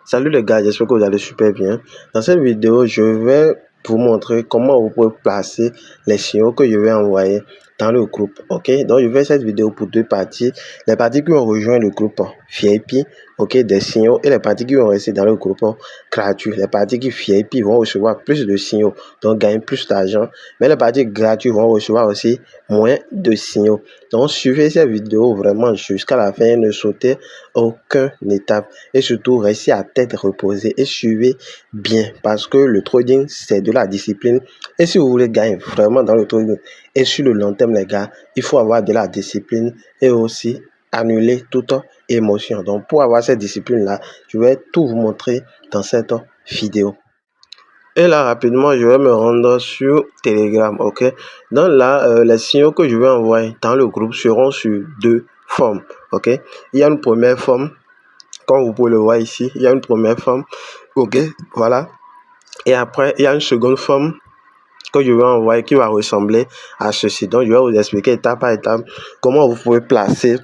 Salut les gars, j'espère que vous allez super bien. Dans cette vidéo, je vais vous montrer comment vous pouvez placer les signaux que je vais envoyer dans le groupe. Ok, donc je vais cette vidéo pour deux parties. Les parties qui ont rejoint le groupe VIP, ok, des signaux, et les parties qui vont rester dans le groupe gratuit. Les parties qui VIP vont recevoir plus de signaux, donc gagner plus d'argent. Mais les parties gratuites vont recevoir aussi moins de signaux. Donc suivez cette vidéo vraiment jusqu'à la fin, ne sautez aucune étape. Et surtout, restez à tête reposée et suivez bien parce que le trading, c'est de la discipline. Et si vous voulez gagner vraiment dans le trading et sur le long terme, les gars, il faut avoir de la discipline et aussi annuler toute émotion. Donc, pour avoir cette discipline-là, je vais tout vous montrer dans cette vidéo. Et là, rapidement, je vais me rendre sur Telegram, ok? Donc là, les signaux que je vais envoyer dans le groupe seront sur deux formes, ok? Il y a une première forme, comme vous pouvez le voir ici, il y a une première forme, ok, voilà. Et après, il y a une seconde forme que je vais envoyer qui va ressembler à ceci. Donc, je vais vous expliquer étape par étape comment vous pouvez placer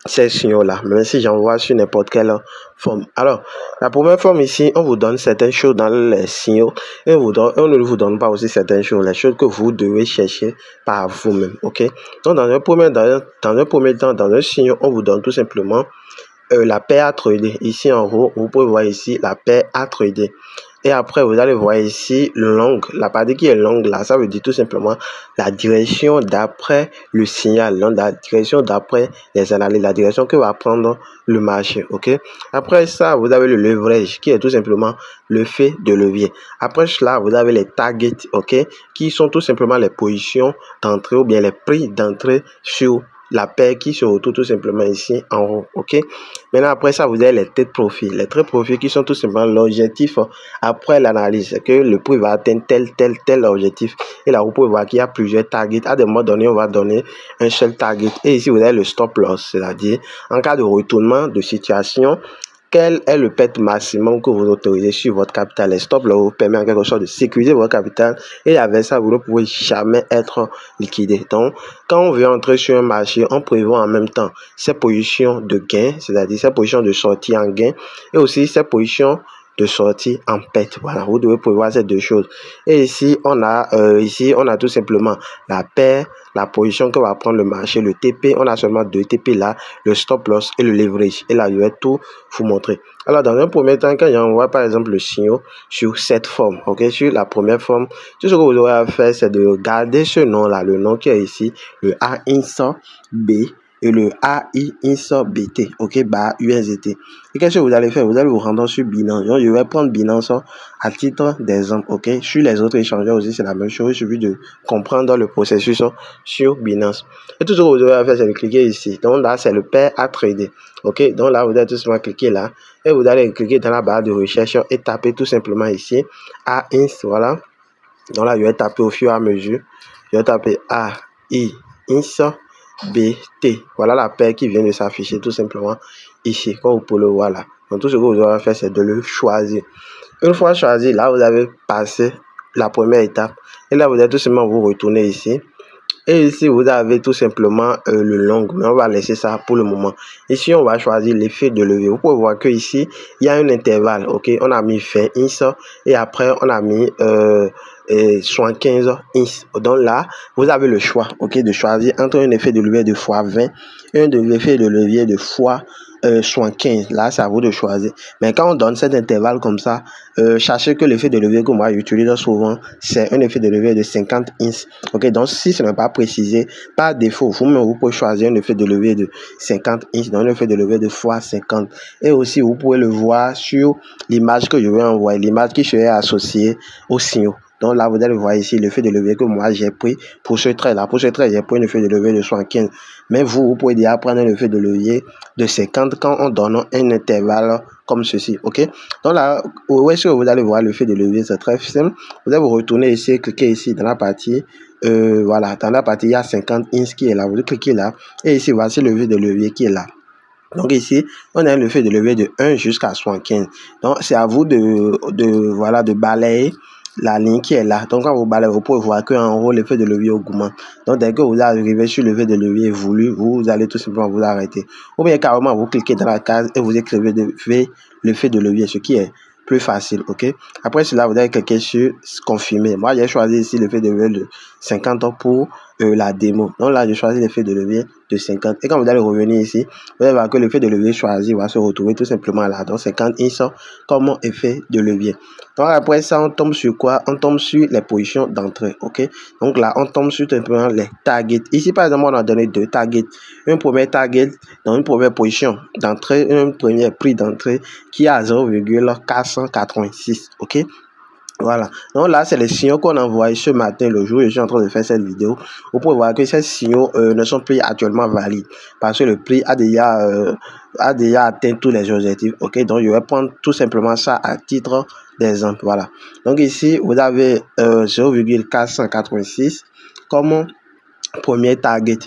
ces signaux-là, même si j'envoie sur n'importe quelle forme. Alors, la première forme ici, on vous donne certaines choses dans les signaux et on ne vous donne pas aussi certaines choses, les choses que vous devez chercher par vous-même, ok? Donc, dans un premier temps, dans un signal, on vous donne tout simplement la paire à trader. Ici en haut, vous pouvez voir ici la paire à trader. Et après, vous allez voir ici l'angle. La partie qui est l'angle là, ça veut dire tout simplement la direction d'après le signal, donc la direction d'après les analyses, la direction que va prendre le marché. Ok. Après ça, vous avez le leverage qui est tout simplement le fait de levier. Après cela, vous avez les targets, ok, qui sont tout simplement les positions d'entrée ou bien les prix d'entrée sur la paire qui se retrouve tout simplement ici en haut, ok. Maintenant, après ça, vous avez les trade profits. Les trade profits qui sont tout simplement l'objectif après l'analyse, c'est que le prix va atteindre tel objectif. Et là, vous pouvez voir qu'il y a plusieurs targets. À des moments donnés, on va donner un seul target. Et ici, vous avez le stop loss, c'est-à-dire en cas de retournement de situation, quel est le pet maximum que vous autorisez sur votre capital? Les stop loss vous permet en quelque sorte de sécuriser votre capital et avec ça, vous ne pouvez jamais être liquidé. Donc, quand on veut entrer sur un marché, on prévoit en même temps ses positions de gain, c'est-à-dire ses positions de sortie en gain et aussi ses positions de sortie en perte. Voilà, vous devez prévoir ces deux choses. Et ici, on a tout simplement la paire, la position que va prendre le marché, le TP. On a seulement deux TP là, le stop loss et le leverage. Et là, je vais tout vous montrer. Alors, dans un premier temps, quand j'envoie par exemple le signal sur cette forme, ok, sur la première forme, tout ce que vous aurez à faire, c'est de garder ce nom-là, le nom qui est ici, le A100 B et le AI BT, ok, bar USDT. Et qu'est-ce que vous allez faire? Vous allez vous rendre sur Binance. Donc, je vais prendre Binance à titre d'exemple, ok. Sur les autres échangeurs aussi, c'est la même chose. Il suffit de comprendre le processus sur Binance. Et tout ce que vous aurez à faire, c'est de cliquer ici. Donc là, c'est le pair à trader, ok. Donc là, vous allez tout simplement cliquer là et vous allez cliquer dans la barre de recherche et taper tout simplement ici AI, voilà. Donc là, je vais taper au fur et à mesure. Je vais taper AI BT. Voilà la paire qui vient de s'afficher tout simplement ici, comme vous pouvez le voir là. Donc tout ce que vous aurez à faire, c'est de le choisir. Une fois choisi, là, vous avez passé la première étape. Et là, vous allez tout simplement vous retourner ici. Et ici, vous avez tout simplement le long, mais on va laisser ça pour le moment. Ici, on va choisir l'effet de levier. Vous pouvez voir que ici, il y a un intervalle, ok. On a mis 20 ins et après, on a mis 75 ins. Donc là, vous avez le choix, ok, de choisir entre un effet de levier de x20 et un effet de levier de x75. Là, c'est à vous de choisir. Mais quand on donne cet intervalle comme ça, sachez que l'effet de levier que moi j'utilise souvent, c'est un effet de levier de 50 ins. Ok, donc si ce n'est pas précisé, par défaut, vous pouvez choisir un effet de levier de 50 ins, donc un effet de levier de x50. Et aussi, vous pouvez le voir sur l'image que je vais envoyer, l'image qui serait associée au signal. Donc là, vous allez voir ici l'effet de levier que moi j'ai pris pour ce trait-là. Pour ce trait, j'ai pris un effet de levier de 75. Mais vous pouvez déjà prendre un effet de levier de 50 quand on donne un intervalle comme ceci. Ok. Donc là, où est-ce que vous allez voir l'effet de levier? C'est très simple. Vous allez vous retourner ici, cliquer ici dans la partie. Voilà, dans la partie, il y a 50 ins qui est là. Vous cliquez là. Et ici, voici l'effet de levier qui est là. Donc ici, on a l'effet de levier de 1 jusqu'à 75. Donc c'est à vous de balayer la ligne qui est là. Donc, quand vous balayez, vous pouvez voir qu'en haut, l'effet de levier augmente. Donc, dès que vous arrivez sur l'effet de levier voulu, vous allez tout simplement vous arrêter. Ou bien, carrément, vous cliquez dans la case et vous écrivez l'effet de levier, ce qui est plus facile, ok. Après cela, vous allez cliquer sur confirmer. Moi, j'ai choisi ici l'effet de levier de 50 pour la démo. Donc là, j'ai choisi l'effet de levier de 50. Et quand vous allez revenir ici, vous allez voir que l'effet de levier choisi va se retrouver tout simplement là. Donc 50 ici comme effet de levier. Donc après ça, on tombe sur quoi? On tombe sur les positions d'entrée, ok. Donc là, on tombe sur tout simplement les targets. Ici, par exemple, on a donné deux targets. Un premier target dans une première position d'entrée, un premier prix d'entrée qui est à 0,486, ok. Voilà, donc là c'est les signaux qu'on a envoyés ce matin, le jour où je suis en train de faire cette vidéo. Vous pouvez voir que ces signaux ne sont plus actuellement valides parce que le prix a déjà atteint tous les objectifs, ok. Donc je vais prendre tout simplement ça à titre d'exemple. Voilà, donc ici vous avez 0,486 comme premier target.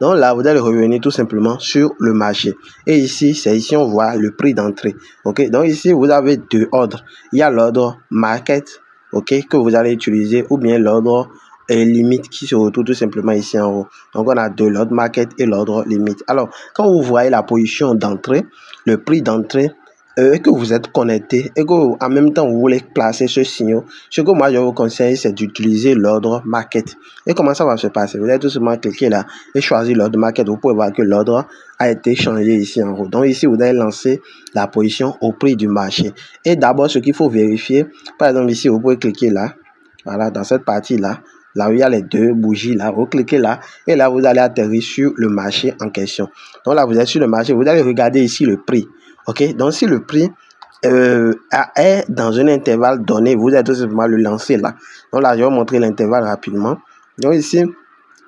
Donc là, vous allez revenir tout simplement sur le marché. Et ici, c'est ici on voit le prix d'entrée. Ok, donc ici, vous avez deux ordres. Il y a l'ordre market, ok, que vous allez utiliser, ou bien l'ordre limite qui se retrouve tout simplement ici en haut. Donc on a deux, l'ordre market et l'ordre limite. Alors, quand vous voyez la position d'entrée, le prix d'entrée, et que vous êtes connecté et que en même temps vous voulez placer ce signal, ce que moi je vous conseille, c'est d'utiliser l'ordre market. Et comment ça va se passer? Vous allez tout simplement cliquer là et choisir l'ordre market. Vous pouvez voir que l'ordre a été changé ici en haut. Donc ici vous allez lancer la position au prix du marché. Et d'abord, ce qu'il faut vérifier, par exemple ici vous pouvez cliquer là, voilà, dans cette partie là où il y a les deux bougies là, vous cliquez là et là vous allez atterrir sur le marché en question. Donc là vous êtes sur le marché, vous allez regarder ici le prix. Ok, donc si le prix est dans un intervalle donné, vous allez tout simplement le lancer là. Donc là, je vais vous montrer l'intervalle rapidement. Donc ici,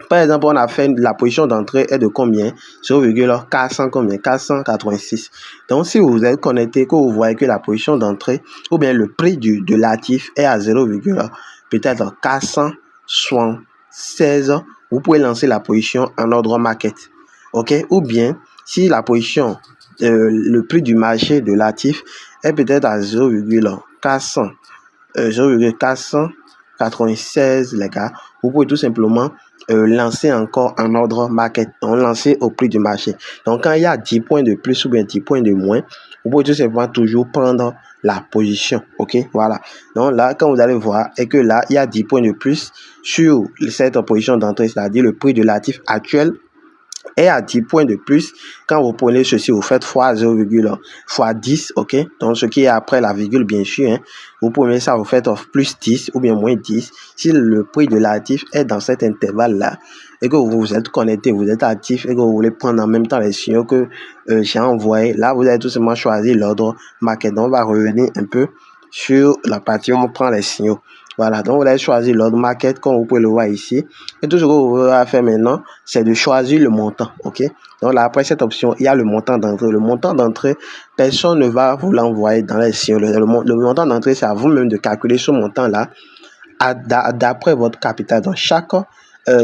par exemple, on a fait la position d'entrée est de combien? 0,400 combien? 486. Donc si vous êtes connecté, que vous voyez que la position d'entrée ou bien le prix de l'actif est à 0, peut-être 476, vous pouvez lancer la position en ordre market. Ok, ou bien si la position le prix du marché de l'actif est peut-être à 0,496, les gars, vous pouvez tout simplement lancer encore en ordre market, donc lancer au prix du marché. Donc quand il y a 10 points de plus ou bien 10 points de moins, vous pouvez tout simplement toujours prendre la position, ok. Voilà, donc là quand vous allez voir et que là il y a 10 points de plus sur cette position d'entrée, c'est-à-dire le prix de l'actif actuel et à 10 points de plus, quand vous prenez ceci, vous faites fois 0, fois 10, ok. Donc ce qui est après la virgule, bien sûr, hein. Vous prenez ça, vous faites plus 10 ou bien moins 10. Si le prix de l'actif est dans cet intervalle-là et que vous êtes connecté, vous êtes actif et que vous voulez prendre en même temps les signaux que j'ai envoyés, là vous allez tout simplement choisir l'ordre market. Donc on va revenir un peu sur la partie où on prend les signaux. Voilà, donc vous allez choisir l'ordre market comme vous pouvez le voir ici. Et tout ce que vous allez faire maintenant, c'est de choisir le montant, ok. Donc là, après cette option, il y a le montant d'entrée. Le montant d'entrée, personne ne va vous l'envoyer dans les signaux. Le montant d'entrée, c'est à vous-même de calculer ce montant-là d'après votre capital. Donc chaque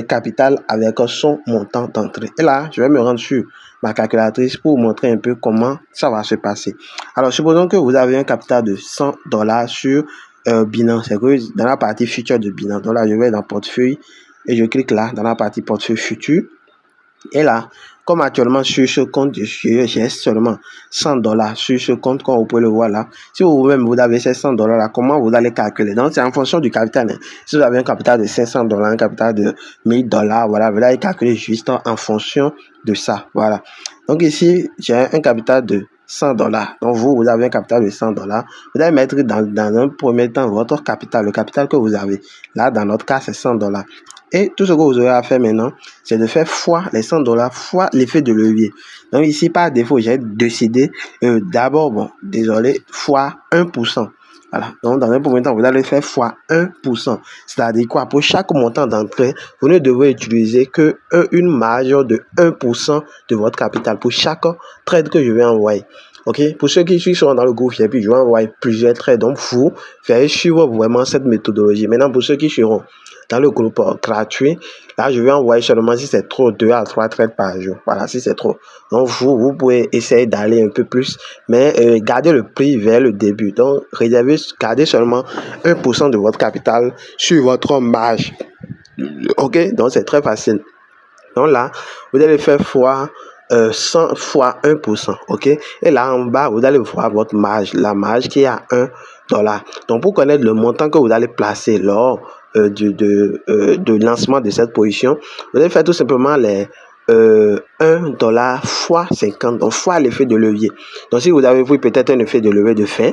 capital avec son montant d'entrée. Et là, je vais me rendre sur ma calculatrice pour vous montrer un peu comment ça va se passer. Alors, supposons que vous avez un capital de $100 sur Binance, c'est que dans la partie future de Binance. Donc là, je vais dans portefeuille et je clique là dans la partie portefeuille futur. Et là, comme actuellement sur ce compte, j'ai seulement $100 sur ce compte, comme vous pouvez le voir là. Si vous-même vous avez ces $100 là, comment vous allez calculer? Donc c'est en fonction du capital. Hein. Si vous avez un capital de $500, un capital de $1000, voilà, vous allez calculer juste en fonction de ça. Voilà. Donc ici, j'ai un capital de $100. Donc vous avez un capital de $100. Vous allez mettre dans un premier temps votre capital, le capital que vous avez. Là, dans notre cas, c'est $100. Et tout ce que vous aurez à faire maintenant, c'est de faire fois les $100 fois l'effet de levier. Donc ici, par défaut, j'ai décidé d'abord, fois 1%. Voilà. Donc dans un premier temps, vous allez faire fois 1%. C'est-à-dire quoi? Pour chaque montant d'entrée, vous ne devez utiliser que une marge de 1% de votre capital pour chaque trade que je vais envoyer. Ok, pour ceux qui sont dans le groupe VIP, je vais envoyer plusieurs trades. Donc, vous faites suivre vraiment cette méthodologie. Maintenant, pour ceux qui seront dans le groupe gratuit. Là, je vais envoyer seulement si c'est trop 2 à 3 trades par jour. Voilà, si c'est trop. Donc, vous pouvez essayer d'aller un peu plus, mais gardez le prix vers le début. Donc, gardez seulement 1% de votre capital sur votre marge. Ok, donc c'est très facile. Donc là, vous allez faire fois 100 fois 1%, ok? Et là en bas, vous allez voir votre marge, la marge qui est à $1. Donc pour connaître le montant que vous allez placer lors de lancement de cette position, vous allez faire tout simplement les $1 fois 50, donc fois l'effet de levier. Donc si vous avez pris peut-être un effet de levier de fin,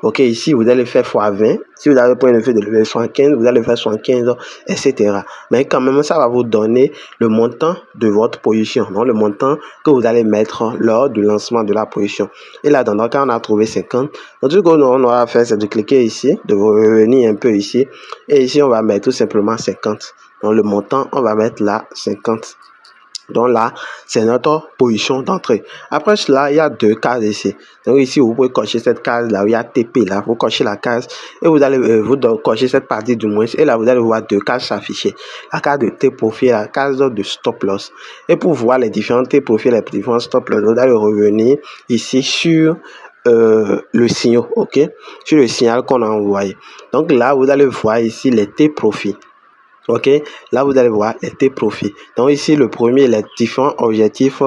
ok, ici vous allez faire fois 20. Si vous avez pris un effet de levier 75, vous allez faire 75, etc. Mais quand même, ça va vous donner le montant de votre position, donc le montant que vous allez mettre lors du lancement de la position. Et là, dans notre cas, on a trouvé 50. Donc, ce qu'on va faire, c'est de cliquer ici, de revenir un peu ici. Et ici, on va mettre tout simplement 50. Donc, le montant, on va mettre là 50. Donc là, c'est notre position d'entrée. Après cela, il y a deux cases ici. Donc ici, vous pouvez cocher cette case là où il y a TP là. Vous cochez la case et vous allez vous cocher cette partie du moins. Et là, vous allez voir deux cases s'afficher. La case de T-profil, la case de stop loss. Et pour voir les différents T-profils, les différents stop loss, vous allez revenir ici sur le signal, ok, sur le signal qu'on a envoyé. Donc là, vous allez voir ici les T-profils. Ok, là vous allez voir les T-profits. Donc ici le premier, les différents objectifs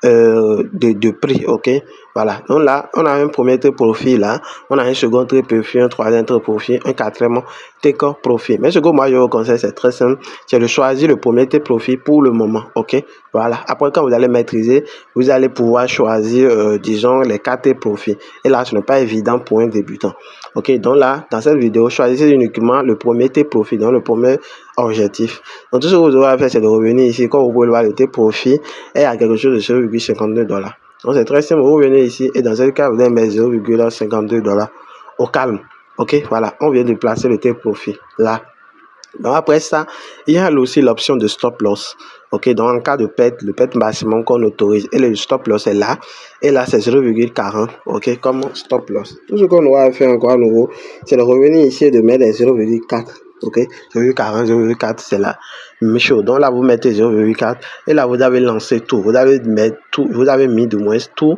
de prix. Ok, voilà. Donc là on a un premier T-profit là, on a un second T-profit, un troisième T-profit, un quatrième T-profit. Mais ce que moi je vous conseille, c'est très simple, c'est de choisir le premier T-profit pour le moment. Ok, voilà. Après quand vous allez maîtriser, vous allez pouvoir choisir disons les 4 T-profits. Et là ce n'est pas évident pour un débutant. Ok, donc là dans cette vidéo, choisissez uniquement le premier T-profit, donc le premier objectif. Donc tout ce que vous aurez à faire, c'est de revenir ici. Comme vous pouvez le voir, le T-profit est à quelque chose de $0,52. Donc c'est très simple, vous revenez ici et dans ce cas, vous allez mettre $0,52 au calme. Ok, voilà, on vient de placer le T-profit là. Donc après ça, il y a aussi l'option de stop loss. Ok, donc en cas de perte, le perte maximum qu'on autorise et le stop loss est là. Et là, c'est 0,40. Ok, comme stop loss. Tout ce qu'on aura à faire encore à nouveau, c'est de revenir ici et de mettre les 0,4. Ok, 0,40, 0,4, c'est la même chose. Donc là, vous mettez 0,4 et là, vous avez lancé tout. Vous avez mettre tout, vous avez mis du moins tout.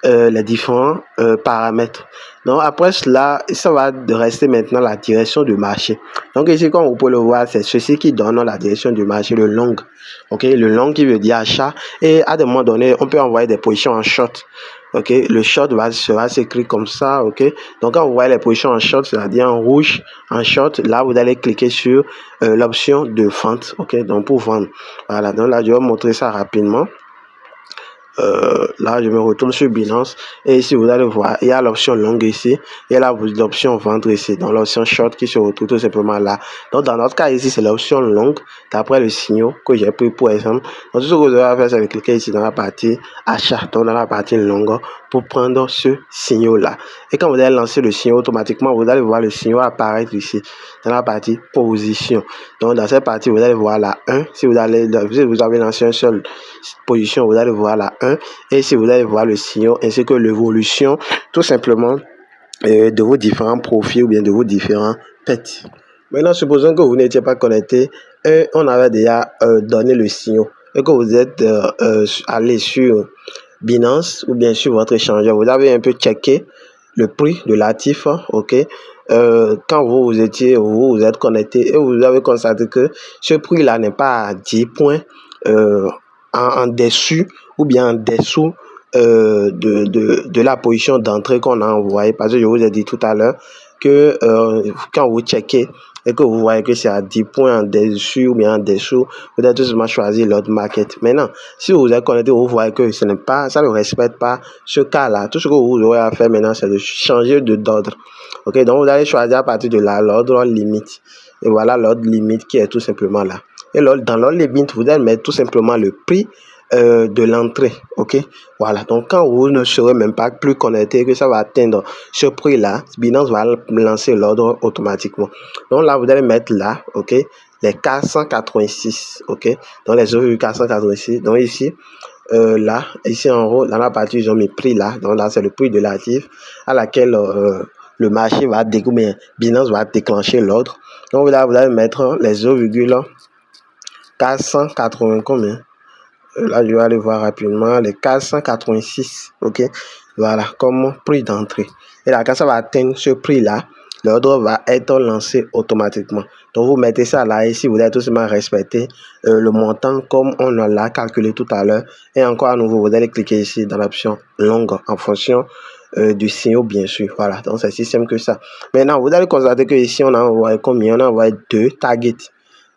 Les différents paramètres. Donc après cela, ça va rester maintenant la direction du marché. Donc ici, comme vous pouvez le voir, c'est ceci qui donne la direction du marché, le long. Ok, le long qui veut dire achat. Et à des moments donnés, on peut envoyer des positions en short. Ok, le short sera s'écrire comme ça. Ok, donc quand vous voyez les positions en short, c'est-à-dire en rouge, en short, là vous allez cliquer sur l'option de vente. Ok, donc pour vendre. Voilà, donc là je vais vous montrer ça rapidement. Là je me retourne sur Binance et ici vous allez voir il y a l'option longue ici et là l'option vendre ici, donc l'option short qui se retrouve tout simplement là. Donc dans notre cas ici c'est l'option longue d'après le signal que j'ai pris pour exemple. Donc tout ce que vous allez faire c'est de cliquer ici dans la partie achat, donc dans la partie longue pour prendre ce signal là. Et quand vous allez lancer le signal, automatiquement vous allez voir le signal apparaître ici dans la partie position. Donc dans cette partie vous allez voir la 1. Si vous avez lancé une seule position, vous allez voir la 1. Et si vous allez voir le signal ainsi que l'évolution tout simplement de vos différents profils ou bien de vos différents pets. Maintenant, supposons que vous n'étiez pas connecté et on avait déjà donné le signal et que vous êtes allé sur Binance ou bien sur votre échangeur. Vous avez un peu checké le prix de l'actif, ok. Quand vous êtes connecté et vous avez constaté que ce prix là n'est pas à 10 points en dessus ou bien en dessous de la position d'entrée qu'on a envoyée, parce que je vous ai dit tout à l'heure que quand vous checkez et que vous voyez que c'est à 10 points en dessus ou bien en dessous, vous devez tout simplement choisir l'autre market. Maintenant, si vous êtes connecté, vous voyez que ça ne respecte pas ce cas-là. Tout ce que vous aurez à faire maintenant, c'est de changer d'ordre. Ok, donc vous allez choisir à partir de là l'ordre limite. Et voilà l'ordre limite qui est tout simplement là. Et dans l'ordre limite, vous allez mettre tout simplement le prix de l'entrée. Ok, voilà. Donc quand vous ne serez même pas plus connecté, que ça va atteindre ce prix là, Binance va lancer l'ordre automatiquement. Donc là vous allez mettre là, ok, les 486, ok, donc les 0,486. Donc ici là, ici en haut, dans la partie ils ont mis prix là, donc là c'est le prix de l'actif à laquelle le marché va Binance va déclencher l'ordre. Donc là, vous allez mettre les 0,480 combien? Là, je vais aller voir rapidement les 486, ok? Voilà, comme prix d'entrée. Et là, quand ça va atteindre ce prix-là, l'ordre va être lancé automatiquement. Donc, vous mettez ça là, ici, vous allez tout simplement respecter le montant comme on l'a calculé tout à l'heure. Et encore à nouveau, vous allez cliquer ici dans l'option longue en fonction du signal, bien sûr. Voilà, donc c'est si simple que ça. Maintenant, vous allez constater que ici, on a envoyé combien? On a envoyé 2 targets.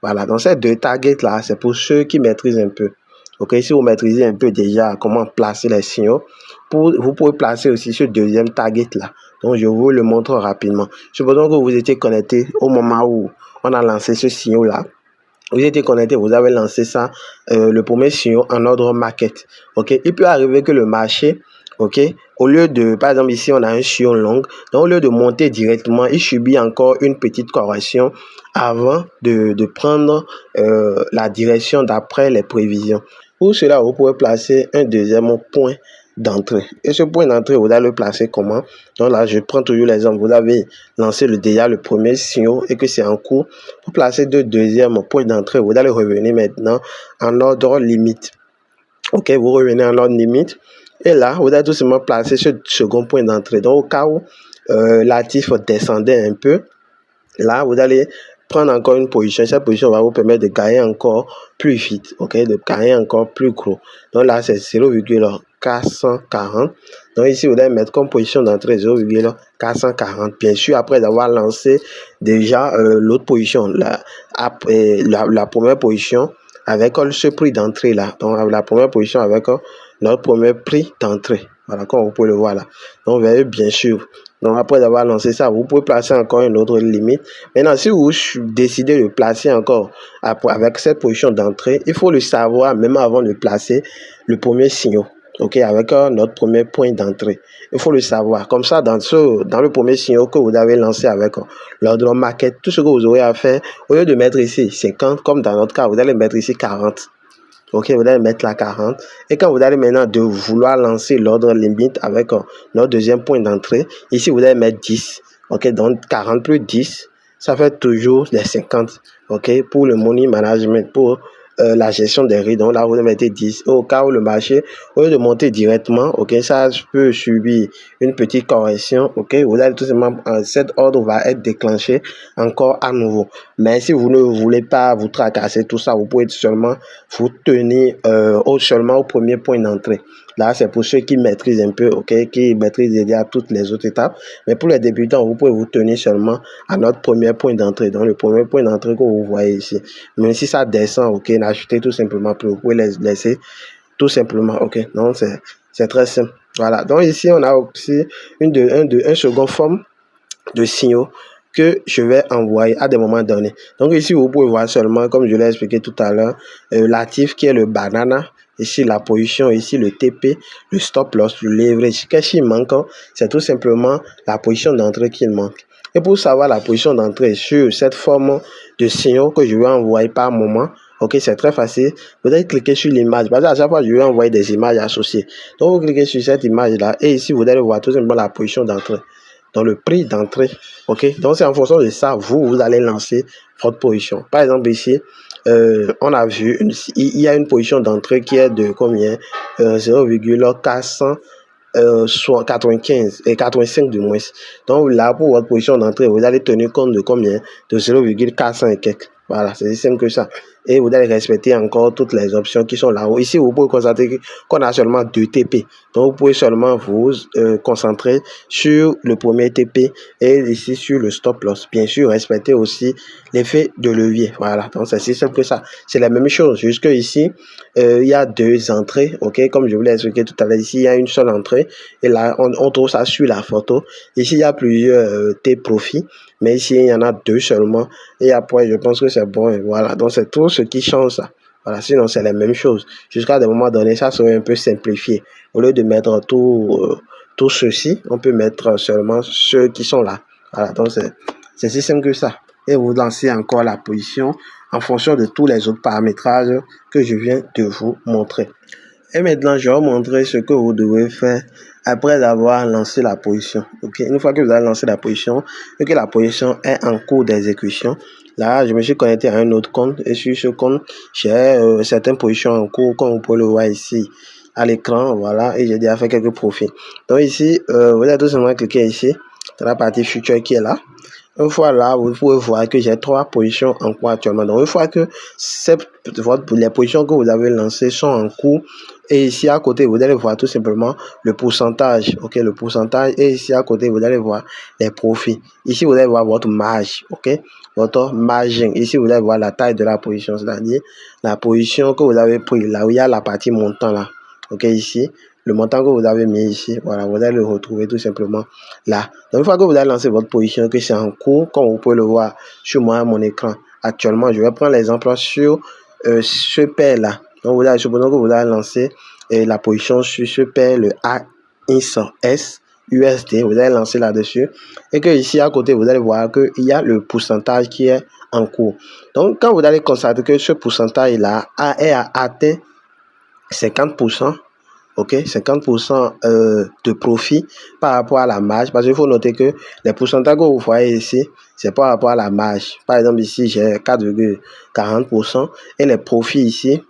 Voilà, donc ces 2 targets-là, c'est pour ceux qui maîtrisent un peu. Ok, si vous maîtrisez un peu déjà comment placer les signaux, vous pouvez placer aussi ce deuxième target là. Donc, je vous le montre rapidement. Supposons que vous étiez connecté au moment où on a lancé ce signal là. Vous étiez connecté, vous avez lancé ça, le premier signal en ordre market. Ok, il peut arriver que le marché, ok, au lieu de, par exemple ici on a un signal long, donc au lieu de monter directement, il subit encore une petite correction avant de prendre la direction d'après les prévisions. Pour cela, vous pouvez placer un deuxième point d'entrée. Et ce point d'entrée, vous allez le placer comment? Donc là, je prends toujours l'exemple. Vous avez lancé déjà le premier signal et que c'est en cours. Pour placer deux deuxièmes points d'entrée, vous allez revenir maintenant en ordre limite. Ok, vous revenez en ordre limite. Et là, vous allez tout simplement placer ce second point d'entrée. Donc, au cas où l'actif descendait un peu, là, vous allez prendre encore une position. Cette position va vous permettre de gagner encore plus vite, ok, de gagner encore plus gros. Donc là, c'est 0,440. Donc ici, vous allez mettre comme position d'entrée 0,440. Bien sûr, après avoir lancé déjà l'autre position, la première position avec ce prix d'entrée là. Donc la première position avec notre premier prix d'entrée. Voilà, comme vous pouvez le voir là. Donc, vous voyez, bien sûr. Donc, après avoir lancé ça, vous pouvez placer encore une autre limite. Maintenant, si vous décidez de placer encore avec cette position d'entrée, il faut le savoir même avant de placer le premier signal. Ok, avec notre premier point d'entrée. Il faut le savoir. Comme ça, dans le premier signal que vous avez lancé avec l'ordre market, tout ce que vous aurez à faire, au lieu de mettre ici 50, comme dans notre cas, vous allez mettre ici 40. Ok, vous allez mettre la 40. Et quand vous allez maintenant de vouloir lancer l'ordre limite avec notre deuxième point d'entrée, ici vous allez mettre 10. Ok, donc 40 plus 10, ça fait toujours les 50. Ok, pour le money management, pour la gestion des risques. Donc là, vous mettez 10. Au cas où le marché, au lieu de monter directement, ok, ça peut subir une petite correction. Ok, vous allez tout simplement, cet ordre va être déclenché encore à nouveau. Mais si vous ne voulez pas vous tracasser tout ça, vous pouvez seulement vous tenir seulement au premier point d'entrée. Là, c'est pour ceux qui maîtrisent un peu, ok, qui maîtrisent déjà toutes les autres étapes. Mais pour les débutants, vous pouvez vous tenir seulement à notre premier point d'entrée. Donc, le premier point d'entrée que vous voyez ici. Mais si ça descend, ok, n'achetez tout simplement plus. Vous pouvez les laisser tout simplement, ok. Donc, c'est très simple. Voilà. Donc, ici, on a aussi un second forme de signaux que je vais envoyer à des moments donnés. Donc ici, vous pouvez voir seulement, comme je l'ai expliqué tout à l'heure, l'actif qui est le banana, ici la position, ici le TP, le stop loss, le leverage. Qu'est-ce qui manque? C'est tout simplement la position d'entrée qui manque. Et pour savoir la position d'entrée sur cette forme de signaux que je vais envoyer par moment, ok, c'est très facile. Vous allez cliquer sur l'image. Parce qu'à chaque fois, je vais envoyer des images associées. Donc, vous cliquez sur cette image-là et ici, vous allez voir tout simplement la position d'entrée. Dans le prix d'entrée, ok, donc c'est en fonction de ça, vous allez lancer votre position. Par exemple ici, on a vu, il y a une position d'entrée qui est de combien? 0,495 et 85 du moins. Donc là, pour votre position d'entrée, vous allez tenir compte de combien? De 0,400 et quelques. Voilà, c'est aussi simple que ça. Et vous allez respecter encore toutes les options qui sont là-haut. Ici, vous pouvez constater qu'on a seulement 2 TP. Donc, vous pouvez seulement vous concentrer sur le premier TP et ici sur le stop loss. Bien sûr, respectez aussi l'effet de levier. Voilà, donc c'est si simple que ça. C'est la même chose. Jusque ici, il y a 2 entrées. Ok, comme je vous l'ai expliqué tout à l'heure, ici, il y a une seule entrée. Et là, on trouve ça sur la photo. Ici, il y a plusieurs T-profits. Mais ici, il y en a 2 seulement. Et après, je pense que c'est bon. Et voilà. Donc, c'est tout ce qui change ça. Voilà. Sinon, c'est la même chose. Jusqu'à des moments donnés, ça serait un peu simplifié. Au lieu de mettre tout ceci, on peut mettre seulement ceux qui sont là. Voilà. Donc, c'est si simple que ça. Et vous lancez encore la position en fonction de tous les autres paramétrages que je viens de vous montrer. Et maintenant, je vais vous montrer ce que vous devez faire après avoir lancé la position. Ok, une fois que vous avez lancé la position et que la position est en cours d'exécution, là, je me suis connecté à un autre compte et sur ce compte, j'ai certaines positions en cours, comme vous pouvez le voir ici à l'écran. Voilà, et j'ai déjà fait quelques profits. Donc ici, vous allez tout simplement cliquer ici dans la partie future qui est là. Une fois là, vous pouvez voir que j'ai 3 positions en cours actuellement. Donc, une fois que les positions que vous avez lancées sont en cours, et ici à côté, vous allez voir tout simplement le pourcentage. Ok, le pourcentage. Et ici à côté, vous allez voir les profits. Ici, vous allez voir votre marge. Ok, votre margin. Ici, vous allez voir la taille de la position, c'est-à-dire la position que vous avez pris là où il y a la partie montant là. Ok, ici. Le montant que vous avez mis ici, voilà, vous allez le retrouver tout simplement là. Donc, une fois que vous avez lancé votre position, que c'est en cours, comme vous pouvez le voir sur moi, mon écran actuellement, je vais prendre l'exemple sur ce paire là. Donc, vous allez, supposons que vous avez lancé la position sur ce paire, le AIS USD, vous allez lancer là-dessus. Et que ici à côté, vous allez voir qu'il y a le pourcentage qui est en cours. Donc, quand vous allez constater que ce pourcentage là est atteint 50%, ok, 50% de profit par rapport à la marge, parce qu'il faut noter que les pourcentages que vous voyez ici, c'est par rapport à la marge. Par exemple, ici, j'ai 4,40% et les profits ici,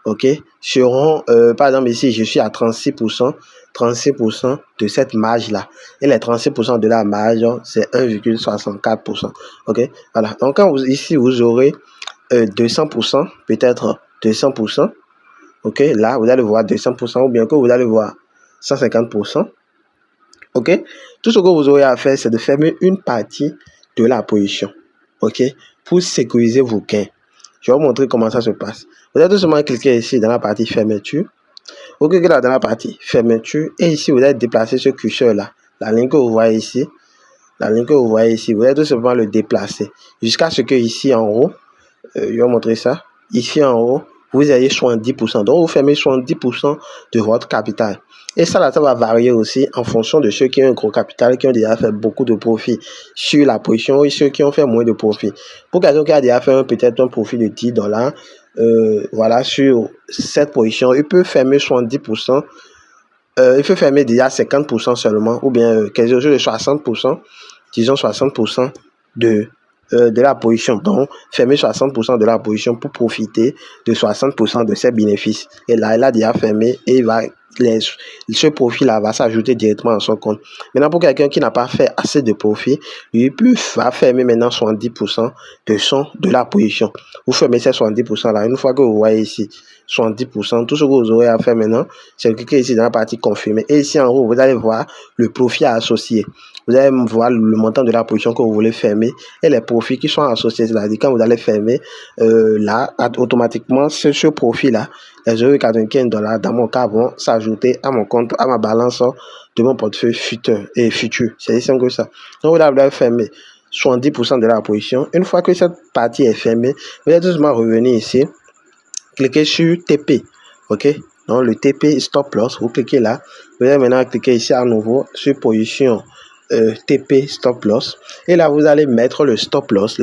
ok, seront, par exemple, ici, je suis à 36% de cette marge-là. Et les 36% de la marge, c'est 1,64%. Ok, voilà. Donc, quand vous, ici, vous aurez 200%, peut-être 200%. Ok, là, vous allez voir 200% ou bien que vous allez voir 150%. Ok, tout ce que vous aurez à faire, c'est de fermer une partie de la position. Ok, pour sécuriser vos gains. Je vais vous montrer comment ça se passe. Vous allez tout simplement cliquer ici dans la partie fermeture. Vous cliquez là dans la partie fermeture et ici, vous allez déplacer ce curseur là. La ligne que vous voyez ici, vous allez tout simplement le déplacer jusqu'à ce que ici en haut, je vais vous montrer ça. Ici en haut, vous ayez 70%. Donc, vous fermez 70% de votre capital. Et ça, là, ça va varier aussi en fonction de ceux qui ont un gros capital, qui ont déjà fait beaucoup de profit sur la position et ceux qui ont fait moins de profit. Pour quelqu'un qui a déjà fait peut-être un profit de $10, voilà, sur cette position, il peut fermer 70%. Il peut fermer déjà 50% seulement, ou bien quelque chose de 60%, disons 60% de la position. Donc, fermer 60% de la position pour profiter de 60% de ses bénéfices. Et là, il a déjà fermé et il va, ce profit-là va s'ajouter directement à son compte. Maintenant, pour quelqu'un qui n'a pas fait assez de profit, il va fermer maintenant 70% de la position. Vous fermez ces 70% là. Une fois que vous voyez ici 70%, tout ce que vous aurez à faire maintenant, c'est de cliquer ici dans la partie confirmer. Et ici en haut, vous allez voir le profit associé. Vous allez voir le montant de la position que vous voulez fermer et les profits qui sont associés. C'est-à-dire quand vous allez fermer, là, automatiquement, ce profit-là, les $0,95 dans mon cas vont s'ajouter à mon compte, à ma balance de mon portefeuille futur. C'est aussi simple que ça. Donc, vous allez fermer 70% de la position. Une fois que cette partie est fermée, vous allez tout simplement revenir ici, cliquez sur TP. Ok, donc le TP stop loss, vous cliquez là. Vous allez maintenant cliquer ici à nouveau sur position TP stop loss. Et là, vous allez mettre le stop loss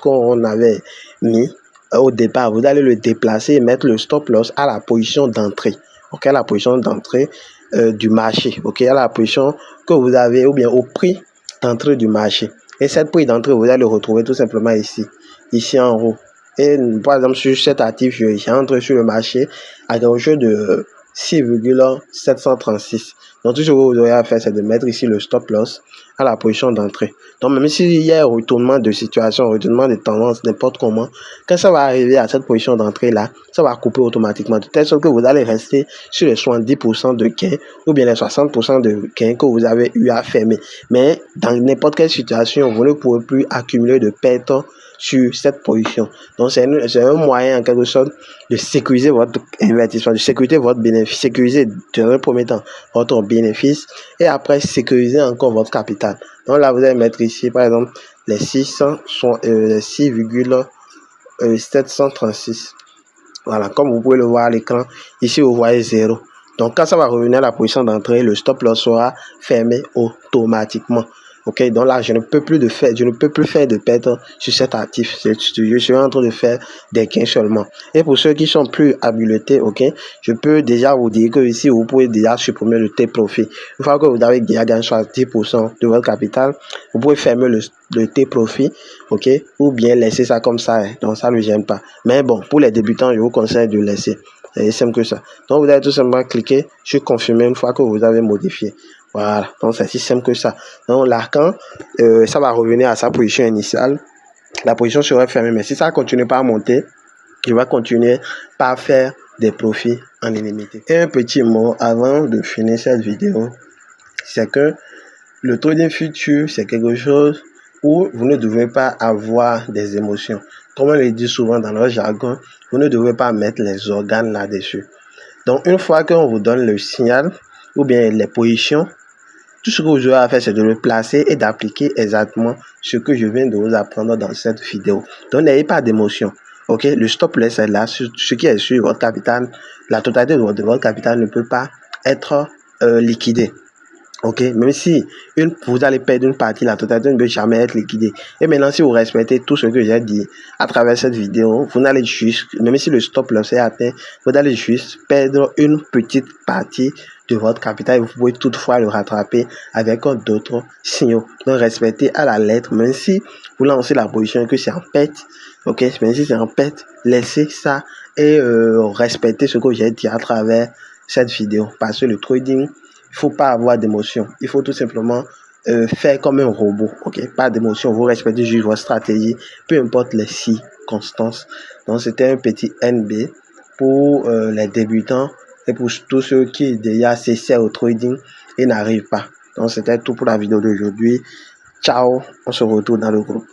qu'on avait mis au départ. Vous allez le déplacer et mettre le stop loss à la position d'entrée. Ok, à la position d'entrée du marché. Ok, à la position que vous avez ou bien au prix d'entrée du marché. Et cette prix d'entrée, vous allez le retrouver tout simplement ici en haut. Et par exemple, sur cet actif, j'entre sur le marché à quelque chose de 6,736. Donc, tout ce que vous aurez à faire, c'est de mettre ici le stop loss à la position d'entrée. Donc, même s'il y a un retournement de situation, un retournement de tendance, n'importe comment, quand ça va arriver à cette position d'entrée-là, ça va couper automatiquement. De telle sorte que vous allez rester sur les 70% de gains ou bien les 60% de gains que vous avez eu à fermer. Mais dans n'importe quelle situation, vous ne pouvez plus accumuler de pertes sur cette position. Donc, c'est un moyen en quelque sorte de sécuriser votre investissement, de sécuriser votre bénéfice, sécuriser dans un premier temps votre bénéfice et après sécuriser encore votre capital. Donc là, vous allez mettre ici, par exemple, les 6,736. Voilà, comme vous pouvez le voir à l'écran, ici vous voyez 0. Donc, quand ça va revenir à la position d'entrée, le stop loss sera fermé automatiquement. Ok, donc là, je ne peux plus faire de perte sur cet actif. Je suis en train de faire des gains seulement. Et pour ceux qui sont plus habilités, ok, je peux déjà vous dire que ici, vous pouvez déjà supprimer le take profit. Une fois que vous avez déjà gagné 10% de votre capital, vous pouvez fermer le take profit, ok, ou bien laisser ça comme ça. Donc ça ne gêne pas. Mais bon, pour les débutants, je vous conseille de laisser. C'est simple que ça. Donc vous allez tout simplement cliquer sur confirmer une fois que vous avez modifié. Voilà, donc c'est si simple que ça. Donc là, quand ça va revenir à sa position initiale, la position sera fermée. Mais si ça continue pas à monter, il va continuer par faire des profits en illimité. Et un petit mot avant de finir cette vidéo, c'est que le trading futur, c'est quelque chose où vous ne devez pas avoir des émotions. Comme on le dit souvent dans notre jargon, vous ne devez pas mettre les organes là-dessus. Donc, une fois qu'on vous donne le signal ou bien les positions, tout ce que vous aurez à faire, c'est de le placer et d'appliquer exactement ce que je viens de vous apprendre dans cette vidéo. Donc, n'ayez pas d'émotion. Ok, le stop loss est là. Ce qui est sur votre capital, la totalité de votre capital ne peut pas être liquidée. Ok, même si vous allez perdre une partie, la totalité ne peut jamais être liquidée. Et maintenant, si vous respectez tout ce que j'ai dit à travers cette vidéo, vous n'allez juste, même si le stop loss est atteint, vous allez juste perdre une petite partie de votre capital et vous pouvez toutefois le rattraper avec d'autres signaux. Donc, respectez à la lettre, même si vous lancez la position que c'est en perte, ok, même si c'est en perte, laissez ça et respectez ce que j'ai dit à travers cette vidéo. Parce que le trading, il faut pas avoir d'émotion. Il faut tout simplement faire comme un robot. Ok, pas d'émotion. Vous respectez juste votre stratégie, peu importe les circonstances. Donc, c'était un petit NB pour les débutants et pour tous ceux qui déjà s'essaient au trading et n'arrivent pas. Donc, c'était tout pour la vidéo d'aujourd'hui. Ciao, on se retrouve dans le groupe.